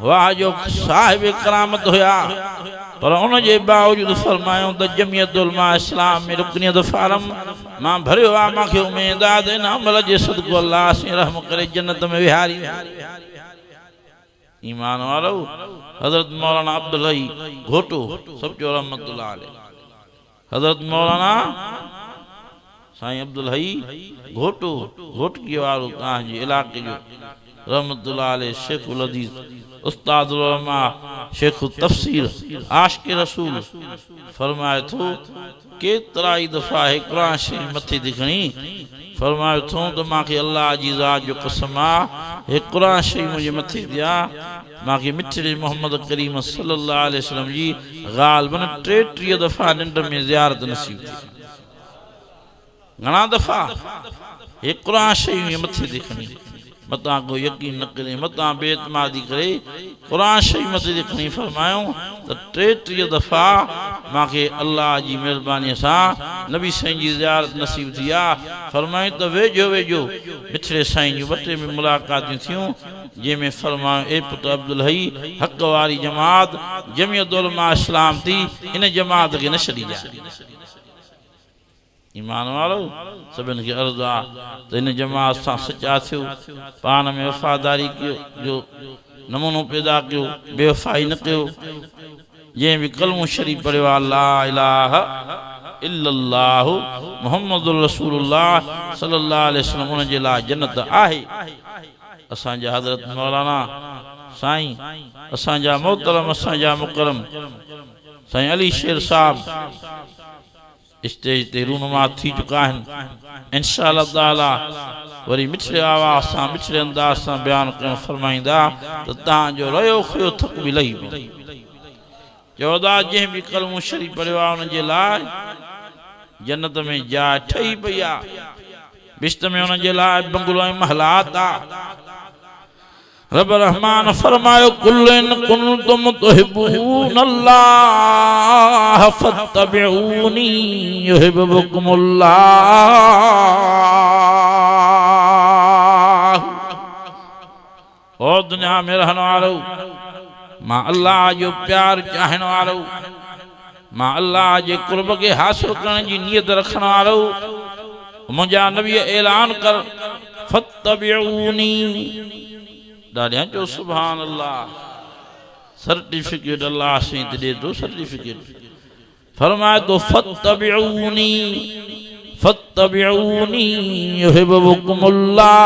वाह जो साहिब करामत हुया पर उन जे बावजूद फरमायो त जमियत उलमा इस्लाम में रुकनियत फारम मां भरियो आहे मूंखे उमेद आहे त इन अमल जे सदको अल्लाह से रहम करे जन्नत में विहारी ईमान वारो हज़रत मौलाना अब्दुल हई घोटो सब जो रहमतुल्लाह अलैह हज़रत मौलाना साईं अब्दुल हई घोटो घोटकी वारो तव्हांजे इलाइक़े जो रहमतुल्लाह अलैह शेखुल अज़ीज़ उस्ताद उलमा शेख तफसीर आशिक़ रसूल फरमाए थो केतिरा ई दफ़ा हे क़ुरान शरीफ़ मथे थी खणी फरमाए थो त मूंखे अल्लाह जी ज़ात जो कसम आहे हे क़ुरान शरीफ़ मुंहिंजे मथे दिया त मांखे मिठड़े मोहम्मद करीम सल्लल्लाहु अलैहि वसल्लम जी ग़ालिबन 33 दफ़ा निंड में ज़ियारत नसीब थी। घणा दफ़ा हे क़ुरान शरीफ़ मथे ते खणी मतां को यकीन न करे मतां बेइतमादी करे क़ुरान शरीफ़ मथे ते खणी फरमायूं त 33 दफ़ा मांखे अल्लाह जी महिरबानी सां नबी साईं जी ज़ियारत नसीब थी आहे। फरमायूं त वेझो वेझो मिठड़े साईं जूं 2 टे में मुलाक़ातूं थियूं जंहिंमें फरमायूं ए पुट अब्दुल हई हक़ वारी जमात जमियत उलमा इस्लाम थी इन जमात खे न छॾीजांइ। ईमान वारो सभिनि खे अर्ज़ु आहे त इन जमात सां सचा थियो पाण में वफ़ादारी कयो जो नमूनो पैदा कयो बेवफ़ाई न कयो। जंहिं बि कलमो शरीफ़ पढ़ियो आहे ला इलाहा इल्लल्लाहु मुहम्मदुर रसूलुल्लाह सल्लल्लाहु अलैहि वसल्लम उन जे लाइ जन्नत आहे। असांजा हज़रत मौलाना साईं असांजा मोहतरम असांजा मुकरम साईं अली शेर साहब स्टेज ते रूनुमा थी चुका आहिनि। इंशाअल्लाह ताला वरी मिठड़े आवाज़ सां मिठड़े अंदाज़ सां बयानु करणु फरमाईंदा त तव्हांजो रहियो खुयो थक बि लही पए। चवंदा जंहिं बि कलमो शरीफ़ पढ़ियो आहे उन जे लाइ जन्नत में जाइ ठही पई आहे। बिश्त में उन जे लाइ बंगलो ऐं महलात आहे। रब रहमान फरमायो कुल इन कुंतुम तुहिब्बूनल्लाह फत्तबिऊनी युहिब्बुकुमुल्लाह। ओ दुनिया में रहने वालो मां अल्लाह जो प्यार चाहने वालो मां अल्लाह जे कुर्ब के हासिल करने की नियत रखने वालो मुझा नबी ऐलान कर फत्तबिऊनी दादियां जो सुभान अल्लाह सर्टिफिकेट अल्लाह से दे दो सर्टिफिकेट फरमाए तो फत्तबिऊनी फत्तबिऊनी युहिब्बुकुमुल्लाह।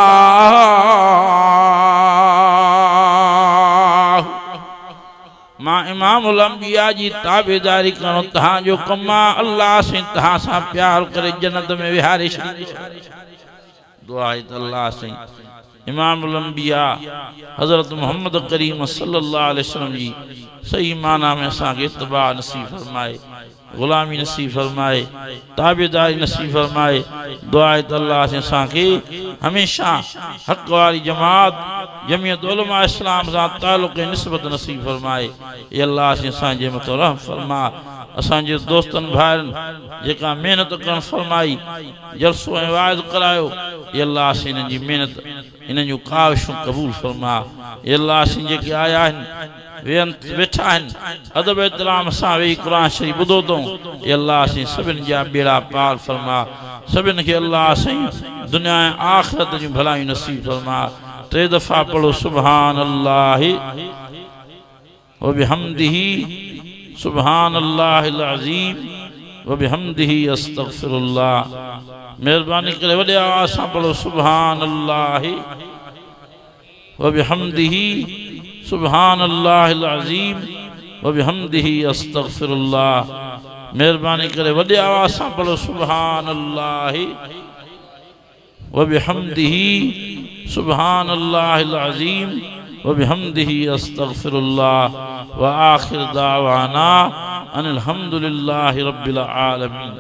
मां इमामुल अंबिया जी ताबेदारी करो तहां जो कमा अल्लाह से तहां सा प्यार करे जन्नत में विहारे छॾी। दुआ है अल्लाह से इमामुल अंबिया हज़रत मोहम्मद करीम सल्लल्लाहु अलैहि वसल्लम जी सही माना में असांखे इत्तिबा नसीब फरमाए गुलामी नसीब फरमाए ताबेदारी नसीब फरमाए। दुआ है अल्लाह से असांखे हमेशा हक़ वारी जमात जमियत उलमा इस्लाम सां ताल्लुक़ निस्बत नसीब फरमाए। ये अल्लाह से असांजे मथां रहम फरमा। असांजे दोस्तन भाइरनि जेका मेहनत करण फरमाई जलसो ऐं वाइज़ करायो ये अल्लाह से इन्हनि जी मेहनत इन्हनि जूं काविशूं क़बूल फरमा। ये अल्लाह से जेके आया आहिनि वेठा आहिनि अदब एहतराम सां वेही क़ुरान शरीफ़ ॿुधो अथऊं ये अल्लाह से सभिनि जा बेड़ा पार फरमा। सभिनि खे अल्लाह साईं दुनिया ऐं आख़िरत जूं भलायूं नसीब फरमा। 3 दफ़ा पढ़ो सुभान अल्लाहि व बिहम्दिही सुभान अल्लाहिल अज़ीम व बिहम्दिही अस्तग़फिरुल्लाह। मेहरबानी करे वॾे आवाज़ सां पढ़ो सुभान अल्लाहि व बिहम्दिही सुभान अल्लाहिल अज़ीम व बिहम्दिही अस्तग़फिरुल्लाह। मेहरबानी करे वॾे आवाज़ सां पढ़ो सुभान अल्लाहि व बिहम्दिही सुभान अल्लाहिल अज़ीम व बिहम्दिही अस्तग़फिरुल्लाह। व आखिर दावाना अनिल हम्दुलिल्लाहि रब्बिल आलमीन।